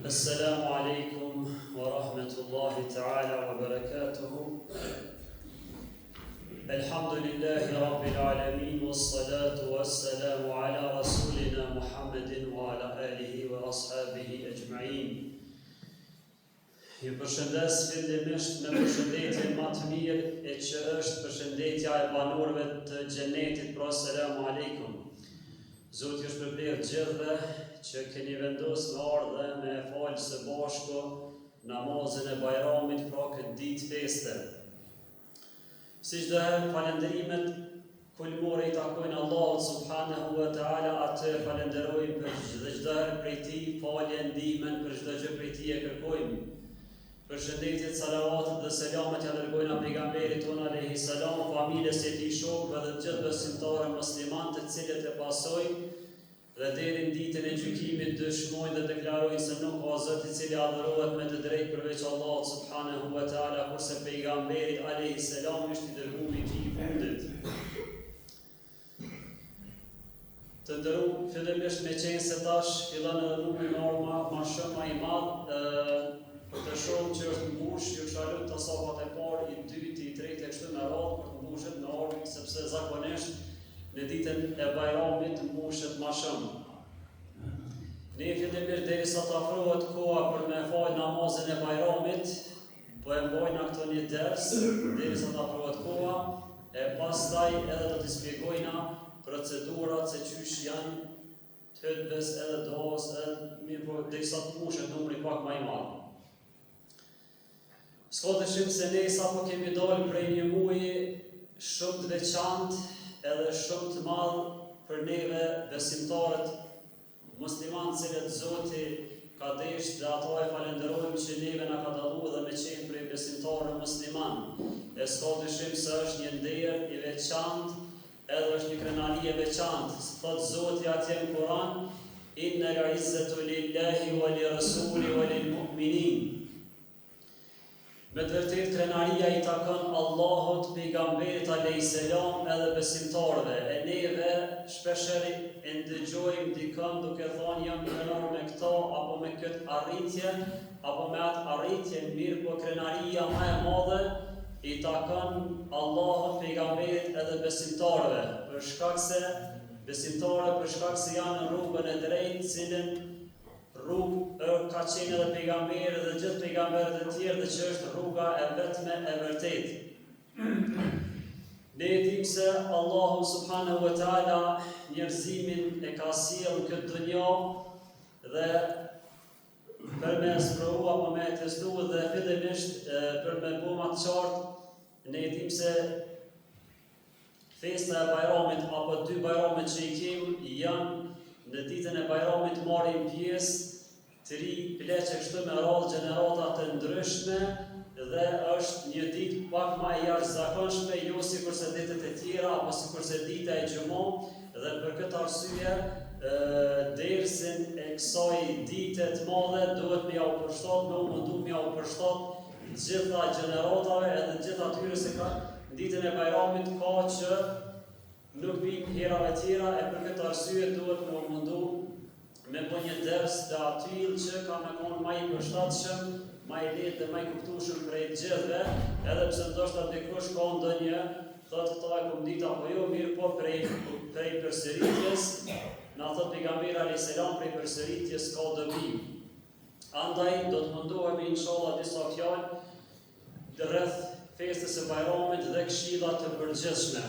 Assalamu alaikum wa rahmatullahi ta'ala wa barakatuhu. Alhamdulillahi rabbil alamin wassalatu wassalamu ala rasulina Muhammedin wa ala alihi wa ashabihi ajma'in. Ju përshëndes fillimisht me përshëndetjen më të mirë e që është përshëndetja e banorëve të xhenetit, pra selamu alaikum. Zoti ju shpërblet gjithëve që keni vendosur me ardhe me falë së bashku namazin e Bajramit, pra këtë ditë feste. Si çdo herë falënderimet kulmore i takojnë Allahut subhanahu wa taala, atë falenderojmë për çdo herë prej tij falje, ndihmën, për çdo gjë prej tij e kërkojmë. Përshëndetjet, salavatet dhe selamet ja dërgojnë pejgamberit tonë alayhi salam, familjes e tij, shokëve dhe të gjithë besimtarë musliman të cilët e pasojnë dhe deri në ditën e gjykimit dëshmojnë dhe deklarojnë se nuk ka Zot i cili adhurohet me të drejtë përveç Allahut subhanahu wa taala, kurse pejgamberi alayhi salam është i dërguar i tij i fundit. Të nderuar, fillimisht me qenë se tash fillon edhe numri më shumë i madh, për të shohur që është mbush, ju kisha lutur të sapat e parë, i dytë, i tretë e kështu me radhë për të mbushet në orë, sepse zakonisht në ditën e Bajramit mbushet më shumë. Ne fillimisht derisa të afrohet koha për me fal namazin e Bajramit, po e mbajna këto një ders derisa të afrohet koha, e pastaj edhe do t'i shpjegojna procedurat se çysh janë të hutbes edhe duas, edhe mirë, po derisa të mbushet numri pak më i madh. S'ka dyshim se ne sapo kemi dalë prej një muaji shumë të veçantë edhe shumë të madh për neve besimtarët musliman, cilët Zoti ka deshur dhe ato e falenderojmë që neve na ka dalluar dhe me qenë prej besimtarëve musliman. E s'ka dyshim se është një nder i veçantë, edhe është një krenari e veçantë. Thot Zoti atje në Kur'an: "Innal izzatu lillahi wa li rasuli wa lil mu'minin." Me të vërtetë krenaria i takon Allahut, pejgamberit alayhis salam edhe besimtarëve. E neve shpeshherë e ndëgjojmë dikën duke thënë jam krenar me këto apo me këtë arritje apo me atë arritje, mirë, po krenaria më e madhe i takon Allahut, pejgamberit edhe besimtarëve, për shkak se besimtarët për shkak se janë në rrugën e drejtë, cilën rrugë ka qenë edhe pejgamberi dhe gjithë pejgamberët e tjerë, dhe që është rruga e vetme e vërtetë. Ne e dim se Allahu subhanahu wa taala njerëzimin e ka sjellë në këtë dunjë dhe për me sprovu apo me testu dhe fillimisht për me bu më të qartë, ne e dim se festa e Bajramit apo dy Bajramet që i kemi janë në ditën e Bajramit marrin pjesë 3 pleqe kështu me radhë gjenerata të ndryshme dhe është një ditë pak më e jashtëzakonshme, jo sikurse ditët e tjera apo sikurse dita e xumës, dhe për këtë arsye dersin e kësaj dite të madhe duhet me ja u përshtat, me u mundu me ja u përshtat gjitha gjeneratave edhe gjitha atyre se ka ditën e Bajramit ka që nuk vijnë herave tjera, e për këtë arsye duhet me u mundu me bo një ders të atyl që ka me konë ma i përshtatshëm, ma i letë dhe ma i kuptushëm prej gjithve, edhe pse ndoshta dikush ka ndonjë, thotë këta e kom dit apo jo, mirë po prej përsëritjes, na thot pejgamberi alayhis salam prej përsëritjes ka dobi. Andaj do të mundohemi inshallah disa fjalë rreth festës së Bajramit dhe këshilla të përgjithshme.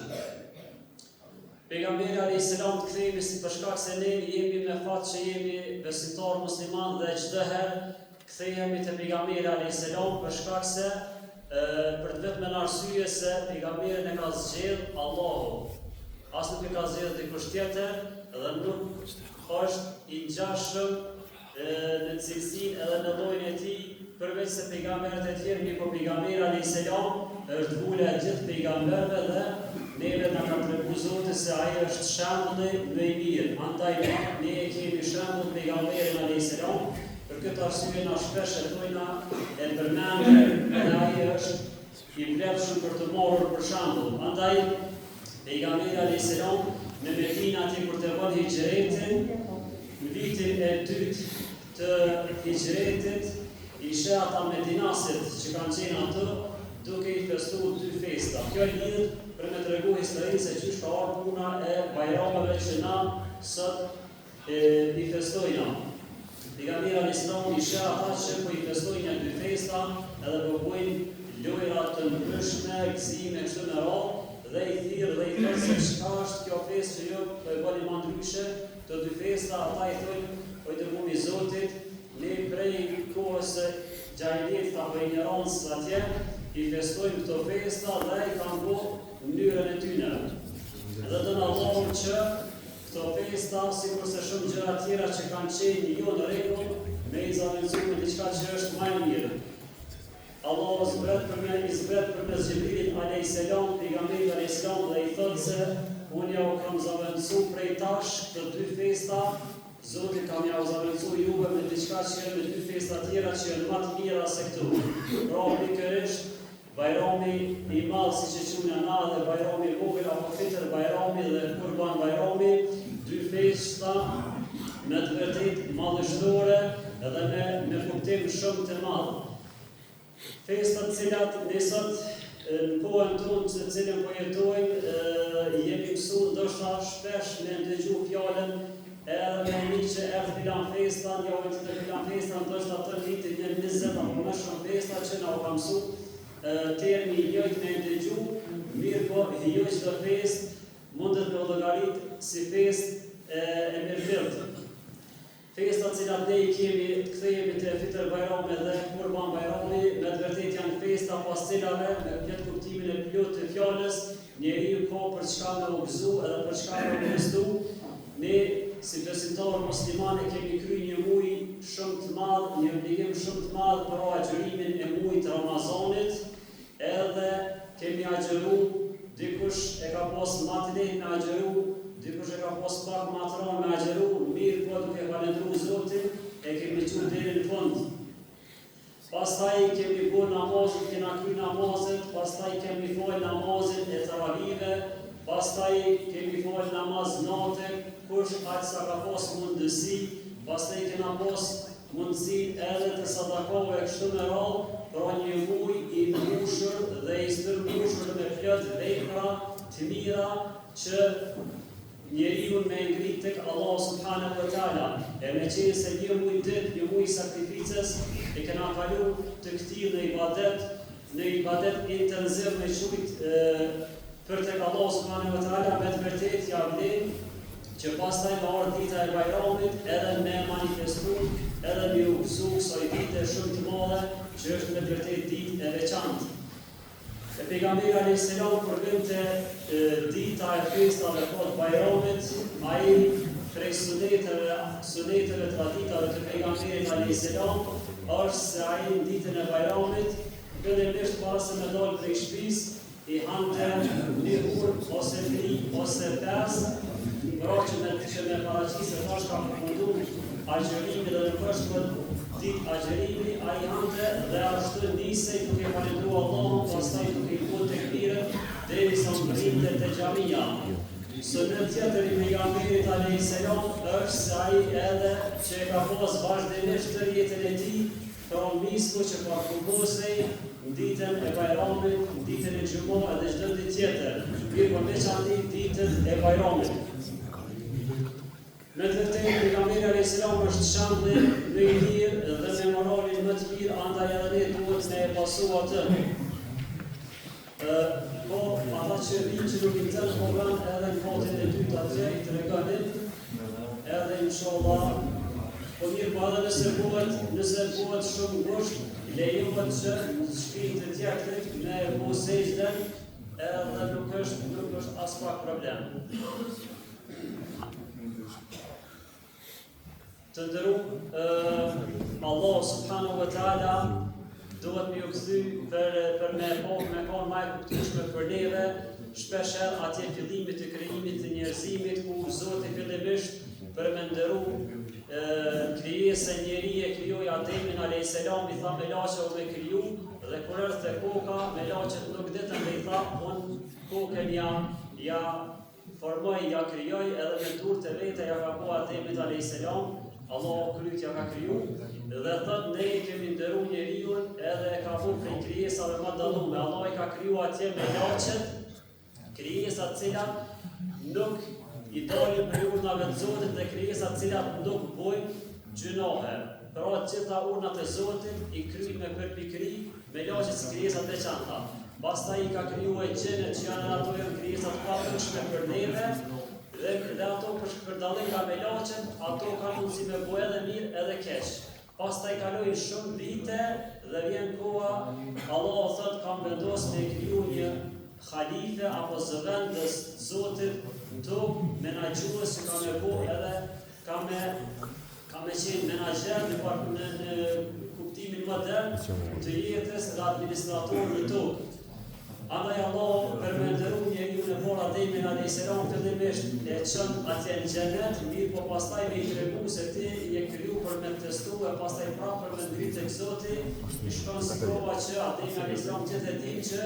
Pejgamberi alayhis salam të kthehemi për shkak se ne jemi me fat që jemi besimtar musliman dhe çdo herë kthehemi te pejgamberi alayhis salam për shkak se për të vetëm arsye se pejgamberin e ka zgjedh Allahu. As nuk e ka zgjedh dikush tjetër dhe nuk është i ngjashëm në cilësinë edhe në llojin e tij, përveç se pejgamberët e tjerë, mirë pejgamberi alayhis salam është vula e gjithë pejgamberëve dhe neve na ka treguar Zoti se ai është shembulli më i mirë. Andaj ne e kemi shembull pejgamberin alayhis salam, për këtë arsye na shpesh e thojna e përmendem se ai është i vlefshëm për të marrur për shembull. Andaj pejgamberi alayhis salam në Medinë aty kur të bën hijretin, në vitin e dytë të hijretit, ishe ata medinasit që kanë qenë atë duke i festuar dy festa. Kjo lidhet për me tregu historinë se çish ka ardhur puna e bajrameve që na sot i festojna. Pejgamberi alayhis salam ishe ata që po i festojnë dy festa edhe po bujnë lojra të ndryshme, gëzime kështu me radhë, dhe i thirr dhe i thonë se çka është kjo festë që ju po e bëni më ndryshe të dy festa. Ata i thonë, o i dërguar i Zotit, ne prej kohës së xhahilit apo ignorancës atje i festojmë këto festa dhe i kanë bërë mënyrën e tyre. Edhe do na thonë që këto festa, sikurse shumë gjëra tjera që kanë qenë jo në rregull, me i zaventsuar me diçka që është më e mirë. Allahu zbret për me Xhibrilit alayhis salam, pejgamberit alayhis salam dhe i thotë se unë ja u kam zaventsuar prej tash të dy festa, Zoti kam ja u zaventsuar juve me diçka që me dy festa tjera që janë më të mira se këto. Pra pikërisht Bajrami i madh siç e quajnë ana dhe Bajrami i vogël apo Fitr Bajrami dhe Kurban Bajrami, dy festa me të vërtetë madhështore edhe me kuptim shumë të madh. Festat cilat ne sot në kohën tonë të cilën po jetojmë, jemi mësuar ndoshta shpesh me ndëgju fjalën edhe me një që erdhë filan festa, njëve që të filan festa, ndoshta të vitin një 20 apo më shumë festa që na u ka mësuar termi i njëjtë me ndëgju, mirë po jo çdo festë mundet me llogarit si festë e mirëfillt. Festat cilat ne i kemi të kthehemi te Fitr Bajrami dhe Kurban Bajrami, me të vërtetë janë festa pas cilave, me këtë kuptimin e plotë të fjalës, njeriu ka për çka me u gëzu edhe për çka me u festu. Ne si besimtarë muslimane kemi kryer një muaj shumë të madh, një obligim shumë të madh për agjërimin e muajit Ramazanit, edhe kemi agjëruar, dikush e ka pas më të lehtë me agjëru, dikush e ka pas pak më të rëndë me agjëru, mirë po duke falendruar Zotin, e kemi qenë deri në fund. Pastaj kemi bërë namazin, kena kryer namazet, pastaj kemi fal namazin e taravive, pastaj kemi fal namaz natën, kush aq sa ka pas mundësi, pastaj kena pas mundësi edhe të sadakove kështu me radhë, pra një muaj i mbushur dhe i stërmbushur me plot vepra të mira që njeriu me ngrit tek Allahu subhanahu wa taala. E me qenë se një muaj ditë, një muaj sakrificës, e kena kalu të këtij në ibadet intenziv me shujt për tek Allahu subhanahu wa taala, me të vërtetë ja vlen që pastaj me ardhur dita e Bajramit edhe me manifestuar edhe me u gëzu kësaj dite shumë të madhe që është me të vërtetë ditë e veçantë. E pejgamberi alayhis salam përvente dita e festave të Bajramit, ai prej suneteve traditave të pejgamberit alayhis salam është se ai në ditën e Bajramit, fillimisht para se me dalë prej shtëpisë, i hante një hurë ose 3 ose 5, pra që me paraqisë tash ka përfunduar agjërimi dhe në përshkët ditë agjërimi, ai hante dhe ashtu nisej duke falendruar Allahun, pastaj duke i bërë tekbire derisa mbrinte te xhamia. Sunet tjetër i pejgamberit alayhis salam është se ai edhe që e ka pas vazhdimisht të jetën e tij promisku që ka përkosej në ditën e Bajramit, në ditën e Xhumës edhe çdo ditë tjetër, mirë po veçanti ditën e Bajramit. Me të vërtetë pejgamberi alayhis salam është shembull më i mirë dhe me moralin më të mirë, andaj edhe ne duhet ne pasu atë. Po, ata që vinë që nuk i të në program edhe në fatin e dytë atje i të reganin, edhe inshallah, po mirë po edhe nëse buhet shumë ngusht, lejohet që shpinë të tjetërit me bu sejtën, edhe nuk është as pak problem. Të ndërum, Allah subhanahu wa ta'ala duhet me ju kthy për me konë ma e kuptueshme për neve, shpesher atje fillimit të krijimit të njerëzimit, ku Zoti fillimisht për me ndëru krijesën njeri e krijoi Ademin alayhis salam, i tha me laçe u me kriju, dhe kur erdhi koka, me laçet nuk detën dhe i tha, unë kokën ja formoj, ja krijoj, edhe me durë të vete ja ka po Ademit alayhis salam, Allah kryt ja ka kriju, dhe thot ne i kemi ndëru njeriun edhe e ka fut prej krijesave më dallume. Allah i ka kriju atje me laçet, krijesat cilat nuk i dalin për urnave të Zotit dhe krijesat cilat nuk bojnë gjunohe. Pra të gjitha urnat e Zotit i kryjnë me përpikri, me laçet si krijesat veçanta. Pastaj i ka kriju e gjenet që janë ato janë krijesat papërshme për neve, dhe ato për dallim nga me laçet, ato ka mundësi me bo edhe mirë edhe keq. Pastaj kalojnë shumë vite dhe vjen koha, Allah thot kam vendos me kriju një halife apo zëvendës Zotit në tokë, menaxhues që ka me bo edhe ka me qenë menaxher në kuptimin modern të jetës dhe administrator në tokë. Andaj Allah për me ndëru njeriu në por Ademin alayhis salam fillimisht e çon atje në xhenet, mirë po pastaj me i tregu se ti je kriju për me testu e pastaj prapë për me ndrit tek Zoti, i shkon si prova që Ademi alayhis salam gjithë e din që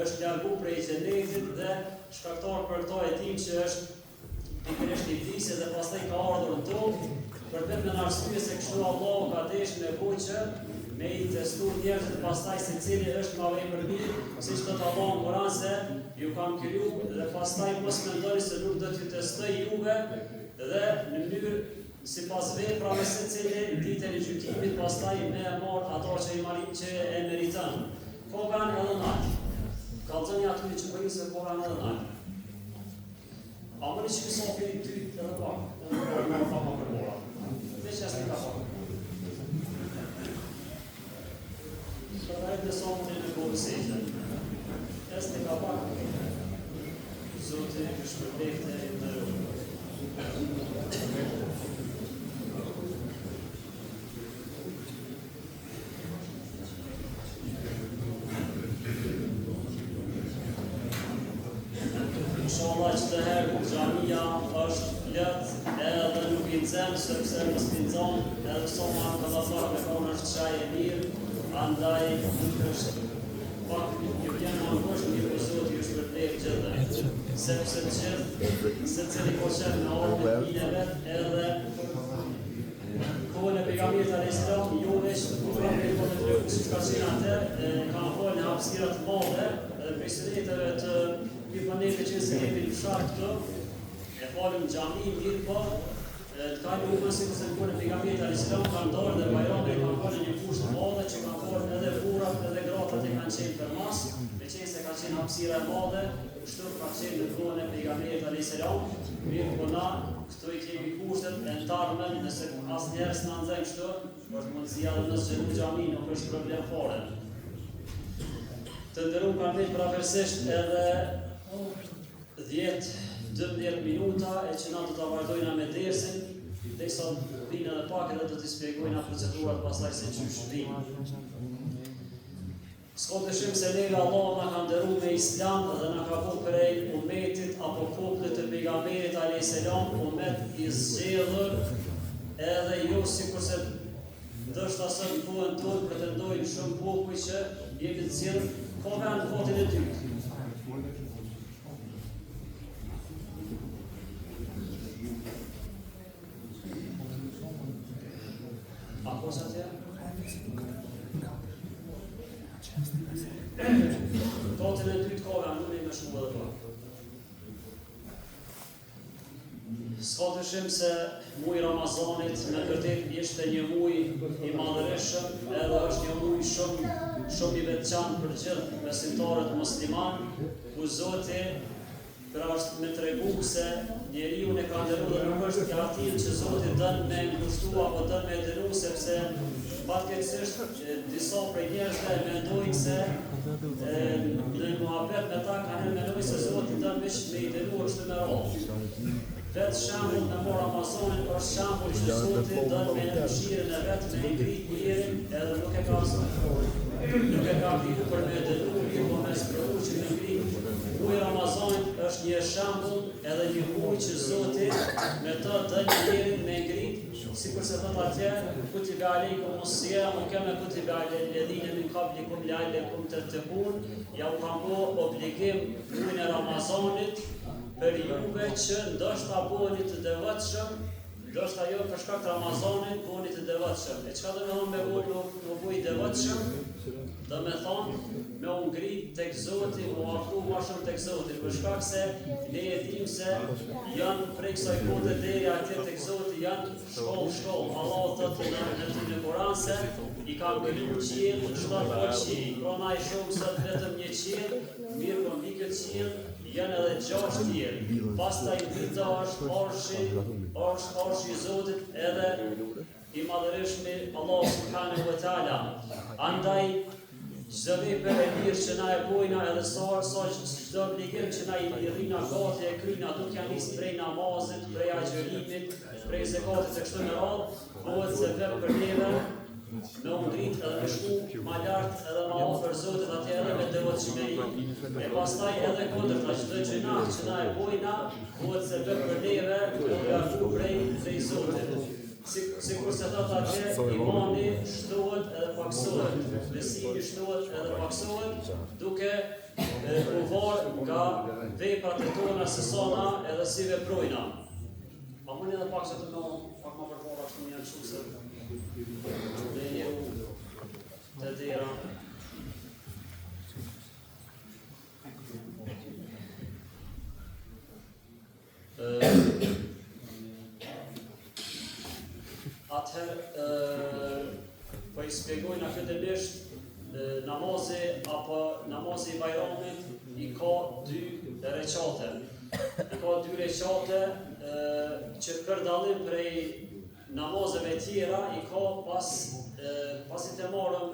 është largu prej xhenetit dhe shkaktar për këto e din që është pikërisht i vdisje dhe pastaj ka ardhur në tokë, për vetëm në arsye se kështu Allah ka dashur me bujë me i testu njerëzit pastaj se cili është ma vepër mirë, siç thot Allah në Kur'an se ju kam kriju dhe pastaj mos mendoni se nuk do t'ju testoj juve dhe në mënyrë sipas veprave secili ditën e gjykimit pastaj me e marr ato që e meriton. Koran edhe natë. Kallzoni aty që bëjnë se koran edhe natë. A mëni që kësa oferi ty edhe pak, edhe më fama për mora. Veç jasë një ka pak. Përrejt në somë të në kohë sejtën. Esë të ka pak, Zotë e kështë përpekte e në rëmë. Inshallah që të herë xhamia është lëtë edhe nuk i nëzem, sepse më spinzon edhe soma në këllafar me konë është qaj e mirë, andaj nuk është pak ju vjenë më ngosht një për Zotë ju shpërblejt gjithë, sepse gjithë, se cili po qenë në orë me pine vetë edhe kohën e pejgamberit alayhis salam, jo veç të kufra me po të tregu si ka qenë atë, kanë folë në hapësirat madhe edhe prej sëneteve të mirëponeve që se jemi në fshat këto, e falëm xhami mirë po, të kanë u mësi se kohën e pejgamberit alayhis salam kanë dorë dhe Bajrami kanë folë një fushë të madhe që kanë folë edhe burrat edhe gratat e kanë qenë për mas, me qenë se ka qenë hapësira e madhe, kështu ka qenë në kohën e pejgamberit alayhis salam, mirë po na këtu i kemi kushtet e ndarmen, nëse asnjëherë s'na nxejnë kështu, është mundësia edhe nëse që në xhami nuk është problem fare. Të ndërum kanë vetë praversisht edhe 10-12 minuta e që na do të vazhdojna me dersin, dhe i sa vinë edhe pak edhe do t'i spjegojna procedurat pastaj se qysh vinë. S'ka dëshim se neve Allah na ka ndëru me Islam dhe na ka bo prej umetit apo popullit të pejgamberit alayhis salam, umet i zgjedhur edhe jo sikurse ndoshta sot në kohën tonë pretendojnë shumë popull që jemi të zgjedhur ka vend në votin e dytë. Kotën e dytë kove, anë me shku edhe pak. S'ka dyshim se muji Ramazanit me vërtet ishte një muj i madhërishëm, edhe është një muj shumë i veçantë për gjithë besimtarët musliman, ku Zoti pra është me tregu se njeriu e ka ndërru dhe nuk është atil që Zoti dën me ngushtu apo dën me dënu, sepse fatkeqësisht disa prej njerëzve mendojnë se në muhabet me ta kanë mendojnë se Zoti dën veç me i dënu është me radhë. Vetë shambull me mor Ramazanin është shambull që Zoti dën me mëshirën e vetë me i ngrit njerin edhe nuk e ka vitu për me dënu, po me sprovu që me ngrit. Muji Ramazanit është një shambull edhe një muj që Zoti me të dën njerin me ngrit, sikur se thot atje, kutibe aleikum as-siyamu kama kutibe alel ladhina min qablikum la'allakum tattaqun, ja u kam bo obligim mujin e Ramazanit për juve që ndoshta bëheni të devotshëm, ndoshta jo për shkak të Ramazanit bëheni të devotshëm. E çka do të thonë me bëu i devotshëm? Do me thonë me u ngrit tek Zoti, u afru më shumë tek Zoti, për shkak se ne e dim se janë prej kësaj bote deri atje tek Zoti janë shkollë. Allah thotë në Kur'an se i ka ngritur qiell, 7 qiell. Pra na i shohim se vetëm një qiell, mirë po mbi këtë qiell janë edhe 6 tjerë. Pastaj vita është arshi i Zotit edhe i madhërishmi Allah subhanahu wa ta'ala. Andaj çdo vepër e mirë që na e bojna edhe sa çdo obligim që na i rrina gati e kryna duke ja nis prej namazit, prej agjërimit, prej zakatit e kështu me radhë, bëhet se vetë për neve me u ngrit edhe me shku ma lart edhe ma afër Zotit atje edhe me devotshmëri. E pastaj edhe kundërta çdo gjëna që na e bojna bëhet se vetë për neve me largu prej Zotit. Sikur se thot atje, imani shtohet edhe paksohet, besimi shtohet edhe paksohet, duke u varë nga veprat e tona se sa na edhe si veprojna. Pa mund edhe pak se të më pak më përpara ashtu një kështu se dhe njeru të dera. Atëherë, po i spjegojnë akademikisht namazi apo namazi i Bajramit i ka 2 recate. I ka 2 recate që për dallim prej namazeve tjera i ka pasi të marrëm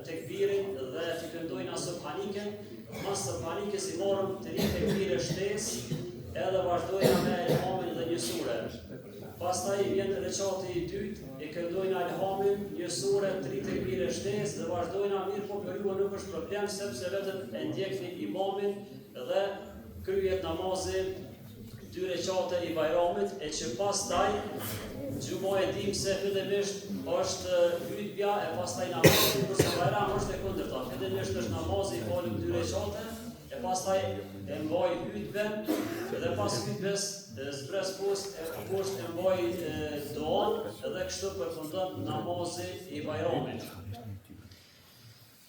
tekbirin dhe të këndojnë subhaniken, mas subhanikes i marrëm të një tekbir e shtesë edhe vazhdojnë me ilhamin dhe një sure. Pastaj vjen recati i dytë, e këndojnë ilhamin, një sure, 3 tekbir e shtesë dhe vazhdojnë mirë, po për ju nuk është problem sepse vetëm e ndjekni imamin dhe kryhet namazi 2 recate i Bajramit, e që pastaj gjuma e dim se fillimisht është hutbja e pastaj namazi, kurse Bajram është e kundërta. Fillimisht është namazi i falur 2 recate, e pastaj e mbaj hutben dhe pas hutbes zbres poshtë e mbaj duan dhe kështu përfundon namazi i Bajramit.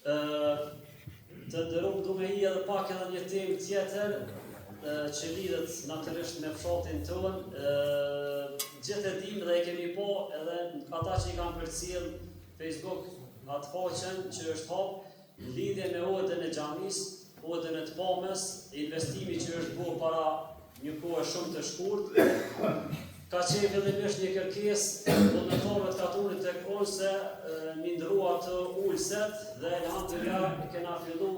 Të ndërrup du me hi edhe pak edhe një temë tjetër që lidhet natyrisht me fshatin tonë. Gjithë e dim dhe e kemi po edhe ata që i kanë përcjell Facebook atë faqen që është hap lidhje me odën e xhamis, odën e të pamës, investimi që është bërë para një kohë shumë të shkurtë. Ka qenë fillimisht një kërkesë vullnetarëve të katurit tek unë se mi ndrua të ulset dhe elhamdulillah kena fillu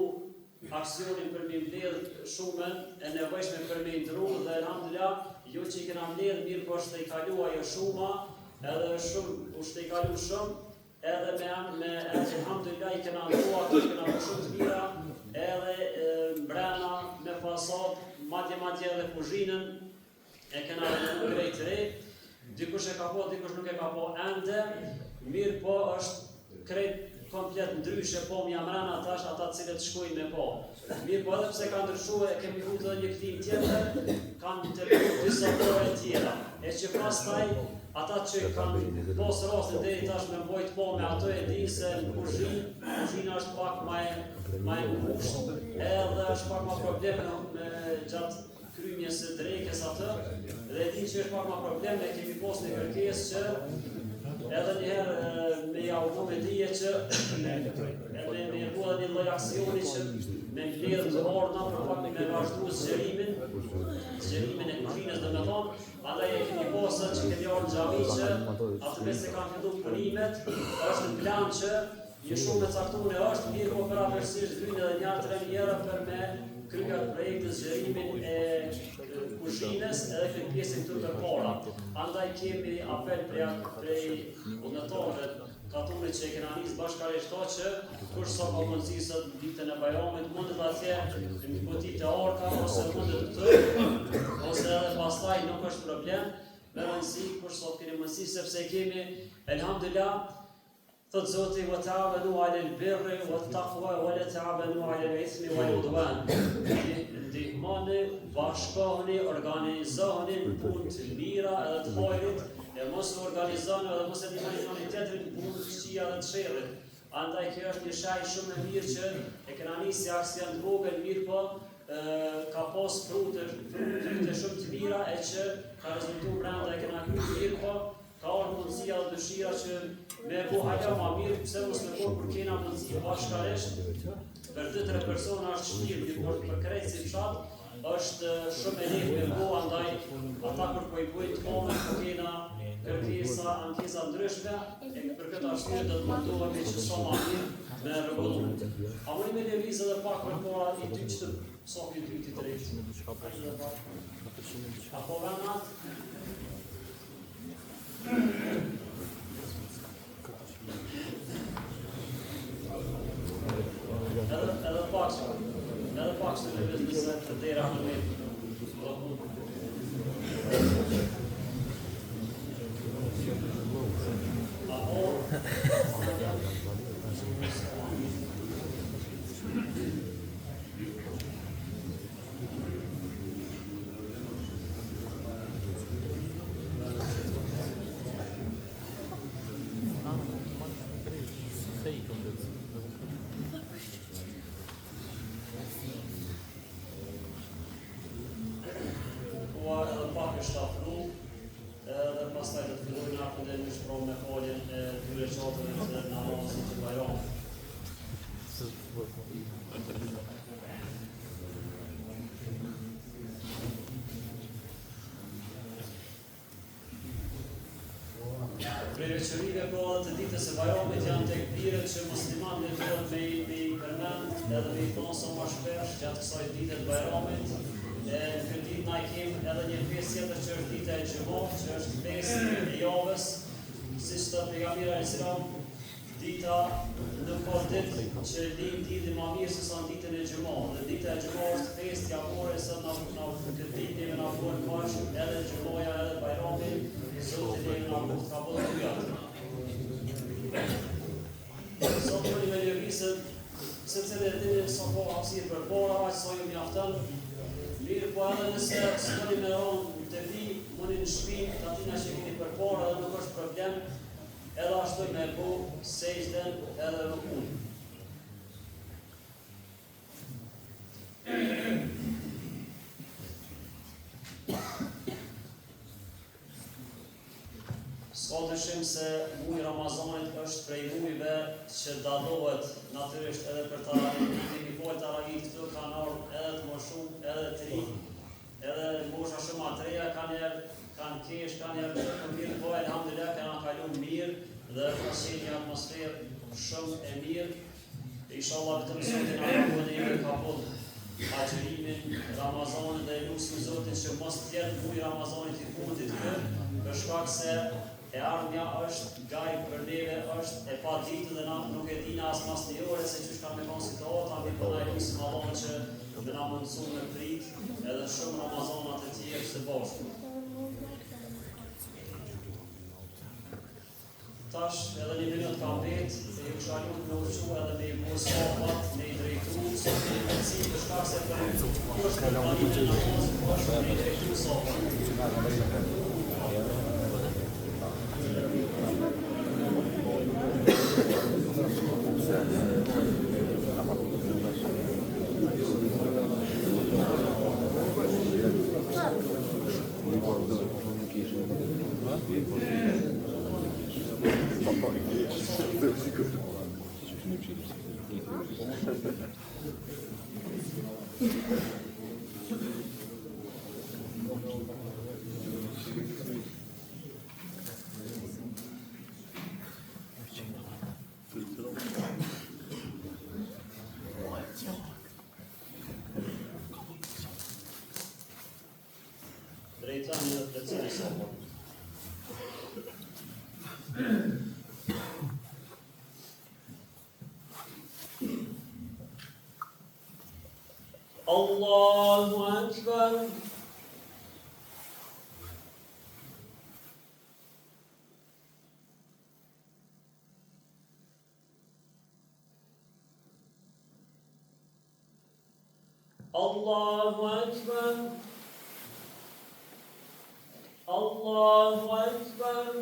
aksionin për mi mbledh shumën e nevojshme për me ndru dhe elhamdulillah jo që i kena mbledh mirë po është të i kalua jo shuma edhe shumë është të i kalu shumë edhe me elhamdulillah i kena ndrua të kena për shumë të mira edhe mbrena me fasad madje edhe kuzhinën e kena krejt re, dikush e ka po, dikush nuk e ka po ende, mirë po është krejt komplet ndryshe, po mja mrena tash ata cilët shkojnë me po. Mirë po edhe pse ka ndryshu e kemi hudë dhe një këtim tjetër, kanë të rrëtu disa dore tjera. E që pastaj ata që kanë pas rastin deri tash me mbojt po me ato e di se në kuzhina është pak më e ngushtë, edhe është pak më probleme me gjatë krymjes së drekës atë, dhe e di që është pak më probleme, kemi pas një kërkesë që edhe njëherë me javëvu me dije që me bua një lloj aksioni që me mbledh të orna për pak me vazhdu zgjerimin e kuzhinës dhe me thonë, andaj e kemi pasë që kemi orë në Xhavi që atë me se kanë fillu punimet, është në plan që një shumë me caktune është mirë po për avërsisht vynë edhe njarë 3 mjera për me kryat projektës zgjerimin e kuzhinës edhe këtë pjesën këtu për para. Andaj kemi apel prej udhëtorëve katune që e kena nisë bashkarisht to që kush sa ka mundësi sot ditën e Bajramit mundet atje në botit e orka ose mundet këtu ose edhe pastaj nuk është problem me rëndësi kush sot keni mundësi sepse kemi elhamdulillah thot Zoti wa ta'awanu 'alal birri wat taqwa wa la ta'awanu 'alal ithmi wal 'udwan. Ndihmoni, bashkohuni, organizohuni në punë të mira edhe të hajrit, e mos organizoni edhe mos e ndihmoni tjetrin në punë të këqija dhe të sherrit. Andaj kjo është një shaj shumë e mirë që e kena nisi aksion të vogël mirë po ka pas frutë shumë të mira e që ka rezultuar brenda e kena kryer mirë po ka orë mundësia dhe dëshira që me bu hajja ma mirë, pse mos me bu kur kena mundësi bashkarisht, për 2-3 persona është shtirë, por për krejtë si fshat, është shumë e lehtë me bu, andaj ata kur po i bujnë të moment, po kena kërkesa, ankesa ndryshme, e për këtë arsye do të mundohemi që sa ma mirë me rregullu. A mundi me lëvizë edhe pak për para i dy që të sofi dy të drejtë. Apo venat? Edhe pak së në vëzë të dera në me. Është afru, dhe pastaj do të fillojnë akun dhe në shprovë me foljen e 2 rekateve të namazit të Bajramit. Prej veçorive po edhe të ditës së Bajramit janë tekbiret që muslimanët duhet me i përmend edhe me i thonë sa më shpesh gjatë kësaj dite të Bajramit. Në këtë ditë na kemi edhe një festë tjetër që është dita e Xhumës, që është festë e javës, siç thot pejgamberi alayhis salam, dita nuk ka ditë që lind ditë më mirë se sa ditën e Xhumës. Dhe dita e Xhumës është festë javore sa na këtë ditë ne na bën kaç edhe Xhumoja edhe Bajrami, Zoti ne na mund të kapojë dyat. Sot po me lëvizën sepse ne dini sa po hapësirë për para, aq sa ju mjafton. Mirë po edhe nëse s'koni me ronë të vi, mundi në shpi, të atina që keni për para edhe nuk është problem, edhe ashtu me bu sejdën edhe rukun. S'ka dyshim se muji Ramazanit është prej mujve që dallohet natyrisht edhe për taravih. Kemi folë taravih këtu kanë ardhur edhe të moshuar, edhe të rinj, edhe mosha shumë të reja kanë kesh, kanë ardhur të mirë, po elhamdulillah kanë kaluar mirë dhe ka qenë një atmosferë shumë e mirë. Inshallah vetëm Zoti na bëjë ka punë agjërimin Ramazanit dhe lutim Zotin që mos të jetë muji Ramazanit i fundit këtu, për shkak se e ardhmja është gaj për neve, është e pa ditë dhe na nuk e dina as mas një ore se që shka me konë situata, mi përna e lusim Allah që dhe na mundësu me prit edhe shumë Ramazanat e tjerë së bashku. Tash edhe një minut ka mbet, e ju shalut me uqu edhe me i bo sopat, me i drejtu, sot me i mëci, për shkak se për është për planimin e namazit, është me i drejtu sopat. Drejtani dhe plëcimi sopër. Allahu Akbar. Allahu Akbar. Allahu Akbar.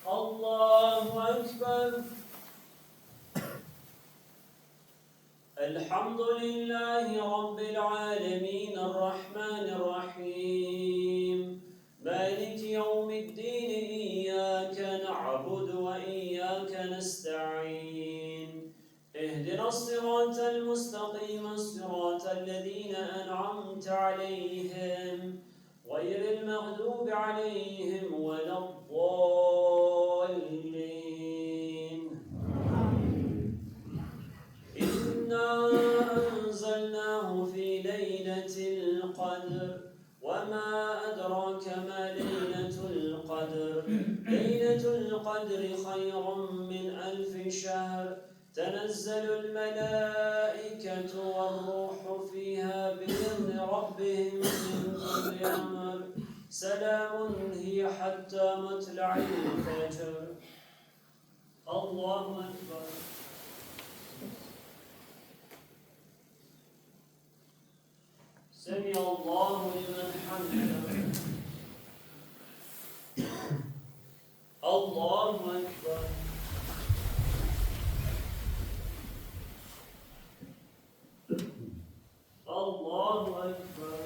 Allahu Akbar. الحمد لله رب العالمين الرحمن الرحيم مالك يوم الدين إياك نعبد وإياك نستعين اهدنا الصراط المستقيم الصراط الذين أنعمت عليهم غير المغضوب عليهم ولا الضالين إنا أنزلناه في ليلة القدر وما أدراك ما ليلة القدر ليلة القدر خير من 1000 شهر تنزل الملائكة والروح فيها بإذن ربهم من كل أمر سلام هي حتى مطلع الفجر. الله أكبر. سمع الله لمن حمده. الله أكبر. الله أكبر.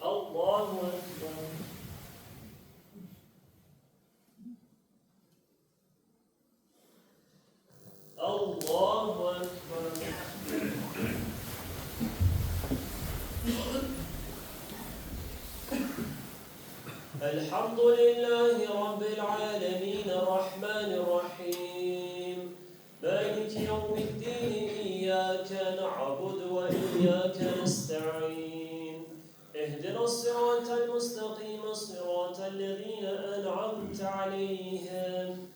الله أكبر. الله أكبر. الحمد لله رب العالمين الرحمن الرحيم مالك يوم الدين إياك نعبد وإياك نستعين اهدنا الصراط المستقيم صراط الذين أنعمت عليهم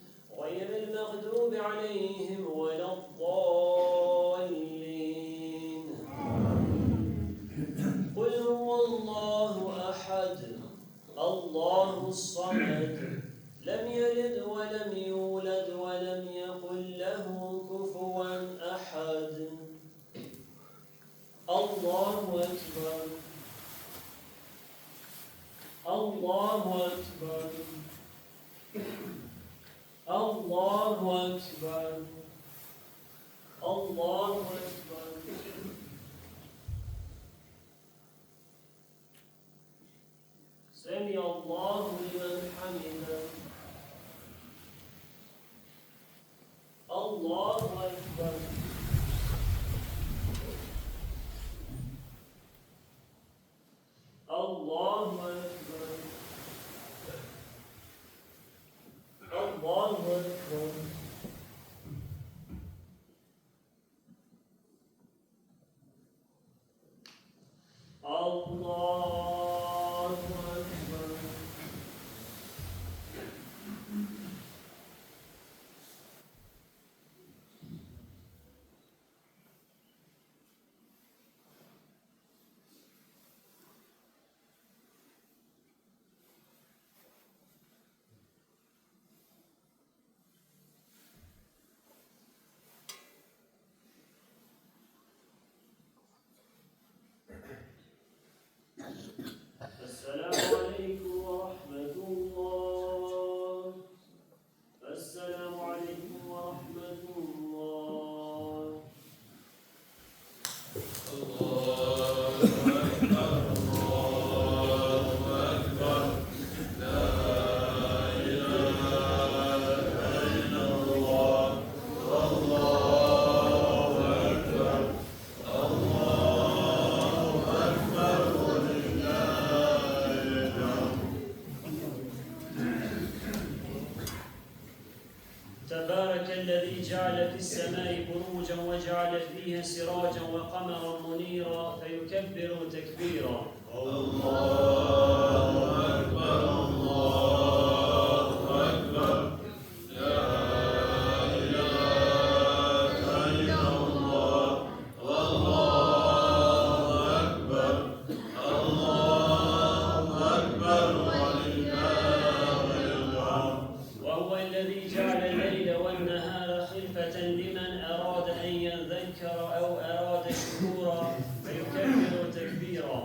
غير المغضوب عليهم ولا الضالين قل هو الله أحد الله الصمد لم يلد ولم يولد ولم يكن له كفوا أحد. الله أكبر. الله أكبر. الله أكبر. الله أكبر. سمع الله لمن حمده. الله أكبر. الله أكبر. الله أكبر. الله أكبر. تبارك الذي جعل في السماء بروجا وجعل فيها سراجا وقمرا منيرا فيكبر تكبيرا. الله أكبر الله أكبر لا إله إلا الله والله أكبر الله أكبر ولله الحمد. وهو الذي جعل الليل والنهار خلفة لمن أراد أن يذكر أو أراد شكورا فيكبر تكبيرا.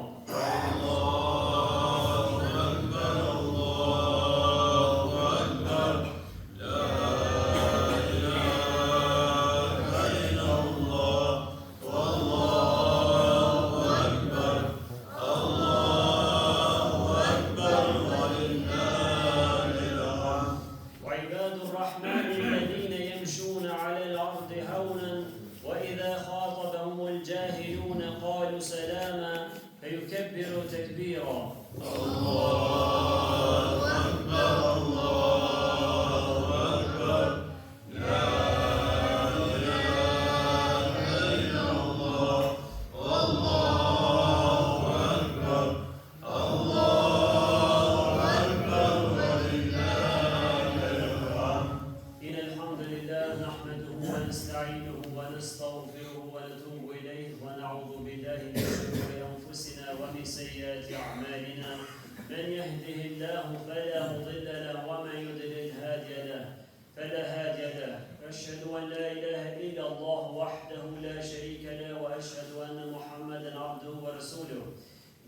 وإذا خاطبهم الجاهلون قالوا سلاما فيكبر تكبيرا. الله أكبر الله أكبر لا إله إلا الله والله أكبر الله أكبر ولله الحمد. إن الحمد لله نحمده ونستعينه ونستغفره ونتوب إليه ونعوذ بالله من شرور أنفسنا ومن سيئات أعمالنا من يهده الله فلا مضل له ومن يضلل فلا هادي له أشهد أن لا إله إلا الله وحده لا شريك له وأشهد أن محمدا عبده ورسوله.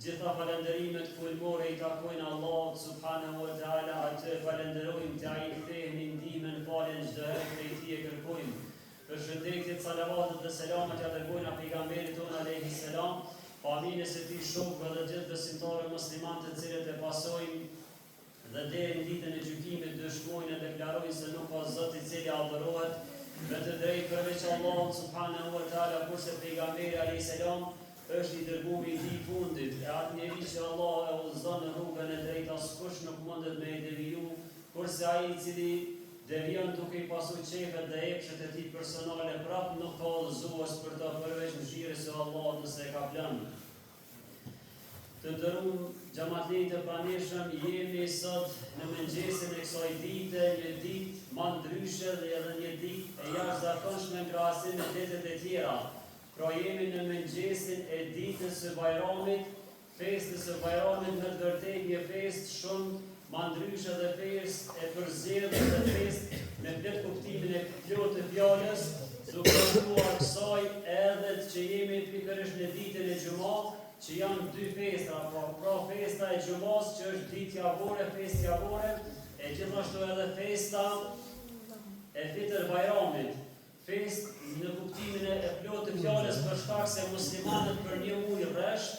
Gjitha falënderimet kulmore I takojnë Allahut subhanahu wa ta'ala, atë falenderojmë të ai kthehemi ndihmën, falën çdo herë prej tij e kërkojmë. Përshëndetje, salavatet dhe selamet ja dërgojnë pejgamberit tonë alayhi salam, familjes së tij, shokëve dhe gjithë besimtarë muslimanë të cilët e pasojnë dhe deri në ditën e gjykimit dëshmojnë dhe deklarojnë se nuk ka Zot I cili adhurohet me të drejtë përveç Allahut subhanahu wa ta'ala, kurse pejgamberi alayhi salam është I dërguar I tij fundit, e atë njeri që Allah e udhëzon në rrugën e drejtë, askush nuk mundet me I deviju, kurse ai I cili devion duke I pasur qefet dhe epshet e tij personale prap nuk ka udhëzues për të përveç mëshirës së Allahut nëse e ka planë. Të nderuar xhamatlit e pranishëm, jemi sot në mëngjesin e kësaj dite, një ditë më ndryshe dhe edhe një ditë e jashtëzakonshme në krahasim me ditët e tjera. Pra jemi në mëngjesin e ditës së Bajramit, festës së Bajramit, në të vërtetë një festë shumë më ndryshe dhe festë e përzierë dhe festë me plot kuptimin e plotë të fjalës, duke thuar kësaj edhe që jemi pikërisht në ditën e Xhumat, që janë dy festa, pra festa e Xhumas që është ditë javore, festë javore, e gjithashtu edhe festa e Fitr Bajramit. Festë në kuptimin e plotë të fjalës për shkak se muslimanët për një muaj rresht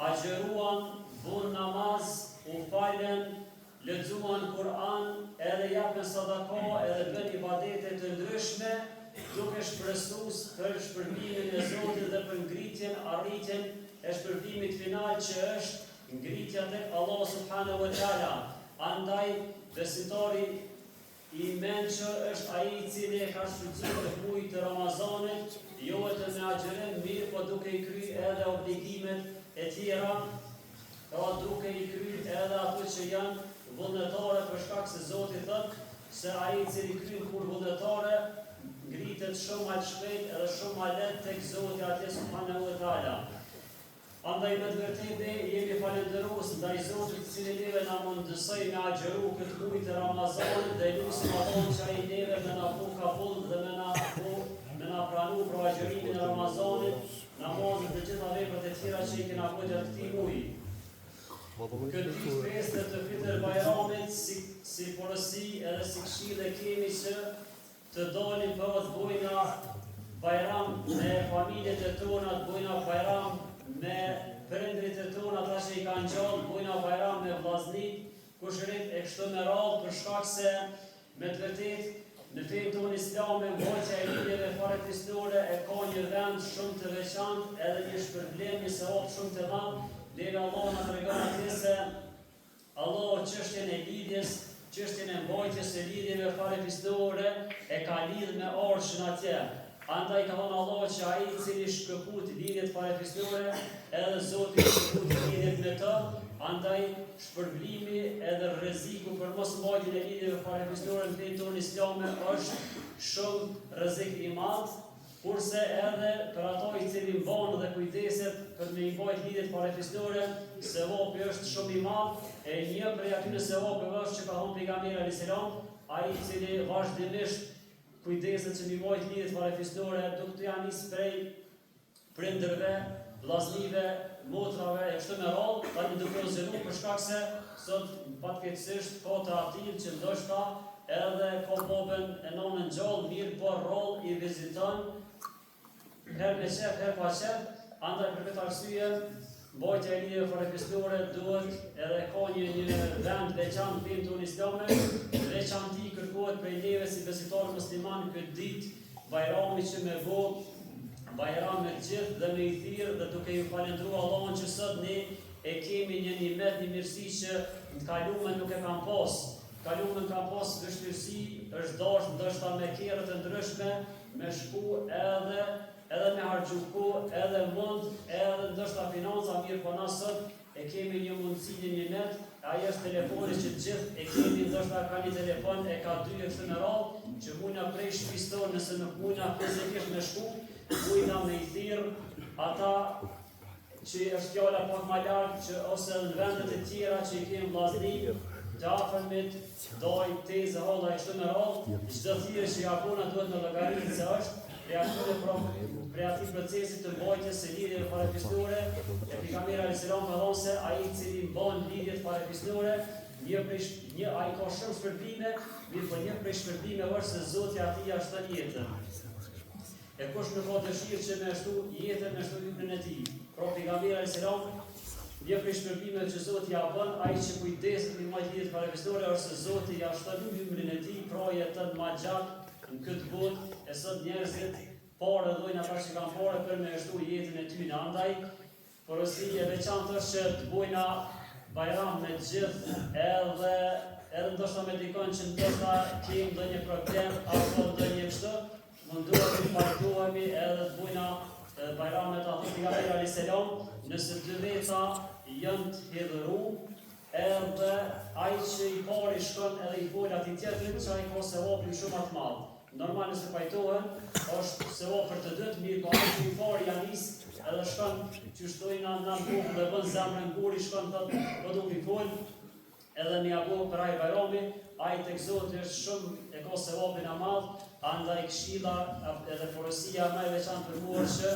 agjëruan, bën namaz, u falen, lexuan Kur'an, edhe japën sadaka, edhe bën ibadete të ndryshme, duke shpresuar për shpërblimin e Zotit dhe për ngritjen, arritjen e shpërblimit final që është ngritja tek Allah subhanahu wa ta'ala. Andaj besimtari I mençur është ai I cili e ka shfrytzuar muajin e Ramazanit, jo vetëm me agjërim, mirë, po duke I kryer edhe obligimet e tjera, pra duke I kryer edhe ato që janë vullnetare për shkak se Zoti thotë se ai I cili kryen kur vullnetare ngritet shumë më shpejt edhe shumë më lehtë tek Zoti atje subhanahu wa ta'ala. Andaj me të vërtetë jemi falënderues ndaj Zotit I cili neve na mundësoi me agjëru këtë muaj të Ramazanit dhe lutim Allahun që ai neve me na bëj kabull dhe me na pranu për agjërimin e Ramazanit, namazet dhe gjitha veprat e tjera që I kena bërë gjatë këtij muaji. Këtë festë të Fitr Bajramit si porosi edhe si këshillë kemi që të dalim për të bojna Bajram me familjet e tona, të bojna Bajram me prindrit e tona, ata që I kanë gjallë, bojna Bajram me vllaznit, kushërit e kështu me radhë, për shkak se me të vërtetë në fenë tonë islame mbrojtja e lidhjeve farekristore e ka një vend shumë të veçantë, edhe një shpërblim, një sevap shumë të madh. Dhe Allah na tregon atje se Allah çështjen e lidhjes çështjen e mbajtjes së lidhjeve farefisnore e ka lidhur me arshën atje. Andaj ka thonë Allah që ai i cili shkëput lidhjet farefisnore, edhe Zoti shkëput lidhjet me të, andaj shpërblimi edhe rreziku për mos mbajtjen e lidhjeve farefisnore në fenë tonë islame është shumë rrezik i madh. Kurse edhe për ato i cili mban dhe kujdeset për me i mbajt lidhjet farefisnore, sevapi është shumë i madh, e një prej atyre sevapeve është që ka thonë pejgamberi alayhis salam, ai i cili vazhdimisht kujdeset që mi mbajt lidhjet farefisnore, duke janë nis prej prindërve, vllaznive, motrave e kështu me radhë, tani duke u zënu për shkak se sot fatkeqësisht ka të atill që ndoshta edhe ka babën e nonën gjallë, mirë po rroll i viziton her me qef, her pa qef, andaj për këtë arsye, mbajtja e lidhjeve farefisnore duhet edhe ka një vend veçantë në tonë islame, veçanti kërkohet prej neve si besimtarë musliman këtë ditë bajrami që me bo, bajram me gjithë dhe me i thirë dhe duke ju falendru Allahun që sot ne e kemi një nimet, një mirësi që në kalume nuk e kam pas. Kalume kam pas vështirësi, është dash ndoshta me kerët e ndryshme, me shku edhe me harxhu kohë, edhe mund, edhe ndoshta financa, mirë po na sot e kemi një mundësi, një nimet, ai është telefoni që gjithë e kemi, ndoshta ka një telefon, e ka dy e kështu me radhë, që mujna prej shtëpisë tonë, nëse nuk mujna fizikisht me shku, mujna me i thirr ata që është fjala pak më larg, që ose në vendet e tjera që i kemi vllazni, të afërmit, doj, tezë, holla e kështu me radhë, çdo thirrje që japona duhet në llogaritë se është prej atij procesi të mbajtjes së lidhjeve farefisnore, e pejgamberi alayhis salam ka thonë se ai i cili mban lidhjet farefisnore, ai ka shumë shpërblime, mirë po një prej shpërblimeve është se Zoti atij ja shton jetën. E kush nuk ka dëshirë që me shtu jetën, me shtu hyrjen e tij. Pra pejgamberi alayhis salam, një prej shpërblimeve që Zoti ja bën, ai që kujdeset me mbajtjen e lidhjeve farefisnore është se Zoti ja shton hyrjen e tij, pra jetën më gjatë në këtë botë, e sot njerëzit parë dojnë ata që kanë parë për me shtu jetën e tyre. Andaj, porosia e veçantë është që të bojna bajram me gjithë, edhe ndoshta me dikon që ndoshta kemi ndonjë problem apo ndonjë kështu, munduhet të martohemi edhe të bojna bajramet ato pejgamberi alayhis salam, nëse dy veca janë të hidhuru, edhe ai që i pari shkon edhe i bol atij tjetrit, që ai ka sevapi shumë të madh. Normal nëse pajtohen, është sevap për të dytë, mirë po ai që i pari ja nis, edhe shkon që shtojnë në bukur dhe bën zemrën guri, shkon thotë po duke i fol, edhe mi apo për ai bajrami, ai tek Zoti është shumë e ka sevapin e madh, andaj këshilla edhe porosia më e veçantë për mua që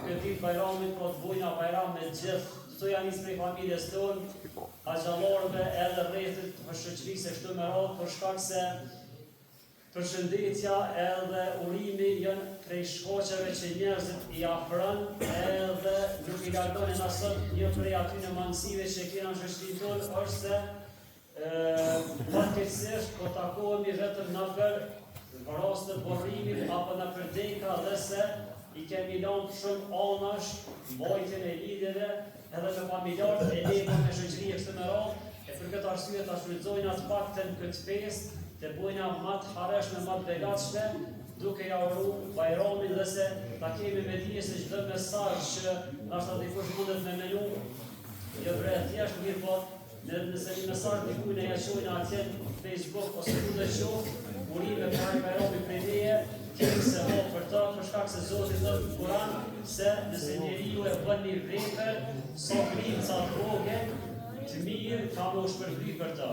këtë ditë bajramit po të bujna bajram me gjithë. Këto janë nisë prej familjes tonë, axhallarëve edhe rrethit për shoqërisë kështu me radhë, për shkak se përshëndetja edhe urimi janë prej shkaqeve që njerëzit i afron edhe nuk i largonin asot. Një prej atyre mangësive që kena në shoqërinë tonë është se fatkeqësisht po takohemi vetëm në për raste borrimit apo në për deka dhe se i kemi lënë shumë anash mbajtjen e lidhjeve edhe me familjarët e legën me shoqëri e kështu me radhë. E për këtë arsye ta shfrytëzojnë atë paktën këtë festë të bujna më të hareshme, më të begatshme, duke ja uru bajramin dhe se ta kemi me dije se çdo mesazh që ndoshta dikush mundet me menu, jo vret thjesht mirë po, nëse një mesazh dikujt ne ja shojnë atje në Facebook ose ku do të shoh, urime për ai bajramin prej teje, kemi se ho për të, për shkak se Zoti thotë në Kur'an se nëse njeriu e bën një vepër, sa krica vogël, të mirë ka më shpërbly për të.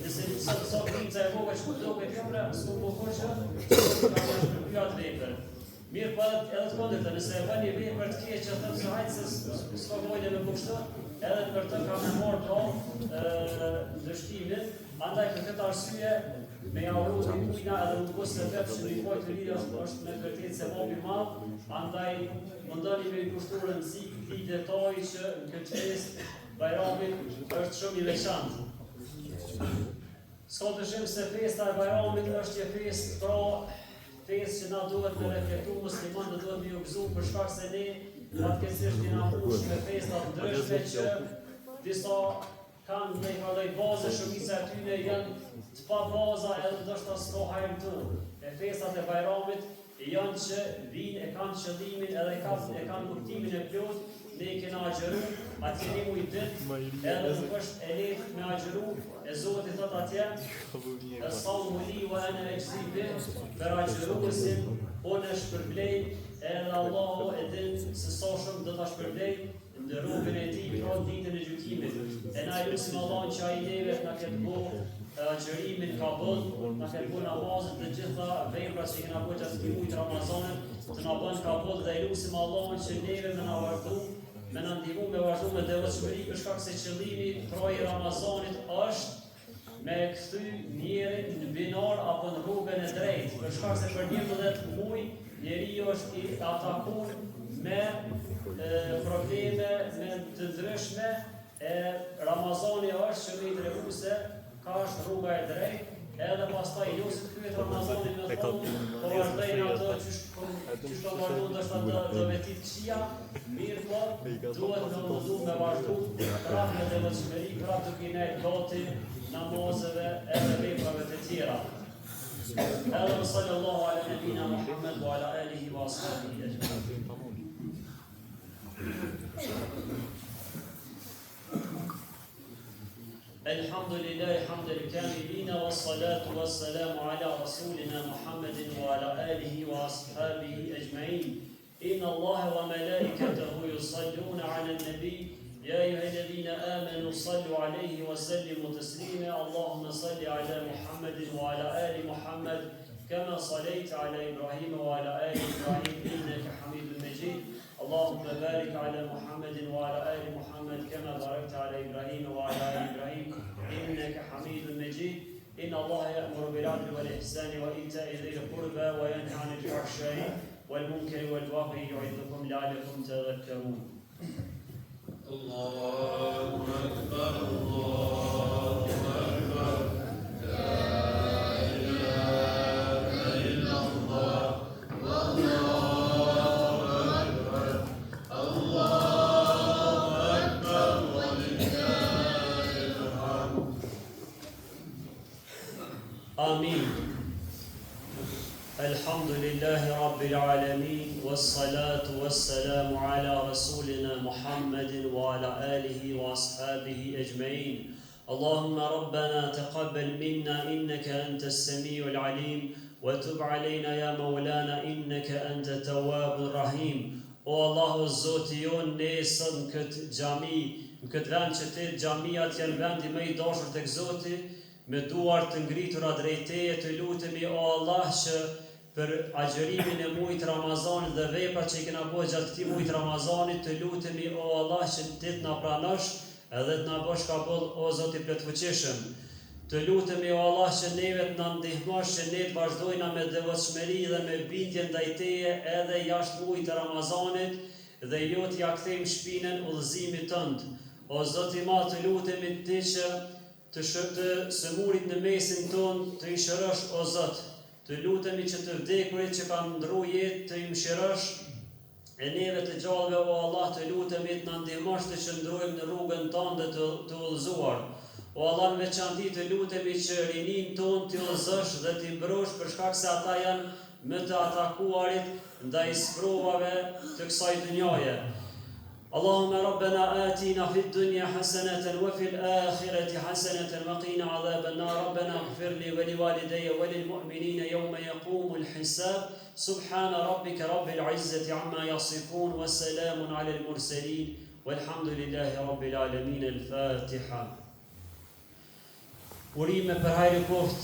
Nëse sa krica e vogël që duket këmbra, s'u bëhet që ka shpërbly atë vepër. Mirë po edhe të kundërta, nëse e bën një vepër të keq, atë se hajt se s'ka mojë me kushto, edhe për të ka më marrë pra dështimin, andaj për këtë arsye me ja uru dikujna edhe në kusë se vetë që në i pojtë të lidhja është me vërtet se mobi madhë, andaj mundoni me i kushtu rëndësi këti detaj që në këtë fest bajramit është shumë i veçantë. S'ka dyshim se festa e bajramit është një fest, pra fest që na duhet me reflektu musliman dhe duhet me ju gëzu për shkak se ne fatkeqësisht jena mbush me festa të ndryshme që disa kanë në një baze, shumica e tyre janë të pa baza edhe ndoshta s'ka hajër tonë. E festat e Bajramit janë që vinë e kanë qëllimin edhe e kanë kuptimin e plot, ne i kena agjëru, atje një mujt ditë, edhe nuk është e lehtë me agjëru, e Zoti thot atje, "As-sawmu li wa ana ajzi bih", për agjëruesin unë e shpërblej, edhe Allahu e din se sa shumë do ta shpërblej në rrugën e tij pra ditën e gjykimit. E na lutim Allahun që ai neve na ketë bërë agjërimin ka bëllë, na ketë bërë namazet dhe gjitha veprat që kena bërë gjatë këtij muaji Ramazanit, të na bën ka bëllë dhe lutim Allahun që neve me na vazhdu, me na ndihmu me vazhdu me devotshmëri për shkak se qëllimi pra i Ramazanit është me kthy njerin në binar apo në rrugën e drejtë, për shkak se për 11 muaj njeriu është i atakuar me probleme me të ndryshme, e Ramazani është që me i tregu se ka është rruga e drejtë, edhe pastaj lusim kryet Ramazani me thonë, po vazhdojnë ato që shto vazhdu ndështë të vetit këshia, mirë po, duhet me mundu me vazhdu, prap me devotshmëri, prap të kine gati namazeve edhe veprave të tjera. Edhe sallallahu ala nebina Muhammed wa ala alihi wa ashabihi ajma'in. الحمد لله حمد الكاملين والصلاة والسلام على رسولنا محمد وعلى آله وأصحابه أجمعين إن الله وملائكته يصلون على النبي يا أيها الذين آمنوا صلوا عليه وسلموا تسليما اللهم صل على محمد وعلى آل محمد كما صليت على إبراهيم وعلى آل إبراهيم إنك حميد مجيد اللهم بارك على محمد وعلى آل محمد كما باركت على إبراهيم وعلى آل إبراهيم إنك حميد مجيد إن الله يأمر بالعدل والإحسان وإيتاء ذي القربى وينهى عن الفحشاء والمنكر والبغي يعظكم لعلكم تذكرون. الله أكبر الله أكبر لا إله إلا الله والله أكبر الله أكبر ولله الحمد. آمين. الحمد لله رب العالمين والصلاة والسلام على رسولنا محمد وعلى آله وأصحابه أجمعين اللهم ربنا تقبل منا إنك أنت السميع العليم وتب علينا يا مولانا إنك أنت التواب الرحيم O Allahu Zoti jon nesër në këtë xhami, në këtë vend që te xhamiat janë vendi më i dashur tek Zoti, me duar të ngritura drejt Teje të lutemi o Allah që për agjërimin e muajit Ramazanit dhe veprat që i kena bërë gjatë këtij muajit Ramazanit, të lutemi o Allah që ti të na pranosh edhe të na bësh kabull o Zoti plotfuqishëm. Të lutemi o Allah që neve të na ndihmosh që ne të vazhdojna me devotshmëri dhe me bindje ndaj Teje edhe jashtë muajit të Ramazanit dhe jo t'ja kthejmë shpinën udhëzimit tënd. O Zoti i Madh, të lutemi Ti që të sëmurit në mesin ton të i shërosh o Zot. Të lutemi që të vdekurit që kanë ndru jetë të i mshirësh, e neve të gjallëve o Allah të lutemi të na ndihmosh të qëndrojmë në rrugën tonë dhe të udhëzuar. O Allah në veçanti të lutemi që rinin tonë të udhëzosh dhe të mbrosh për shkak se ata janë më të atakuarit ndaj sprovave të kësaj dynjaje. اللهم ربنا آتنا في الدنيا حسنة وفي الآخرة حسنة وقنا عذاب النار ربنا اغفر لي ولوالدي وللمؤمنين يوم يقوم الحساب سبحان ربك رب العزة عما يصفون والسلام على المرسلين والحمد لله رب العالمين الفاتحة. Urime për hajri koft,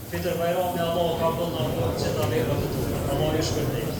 fitër bajrami Allah ka bëllë në kohë që ta vejrë të tërë. Allah i shkërdejt.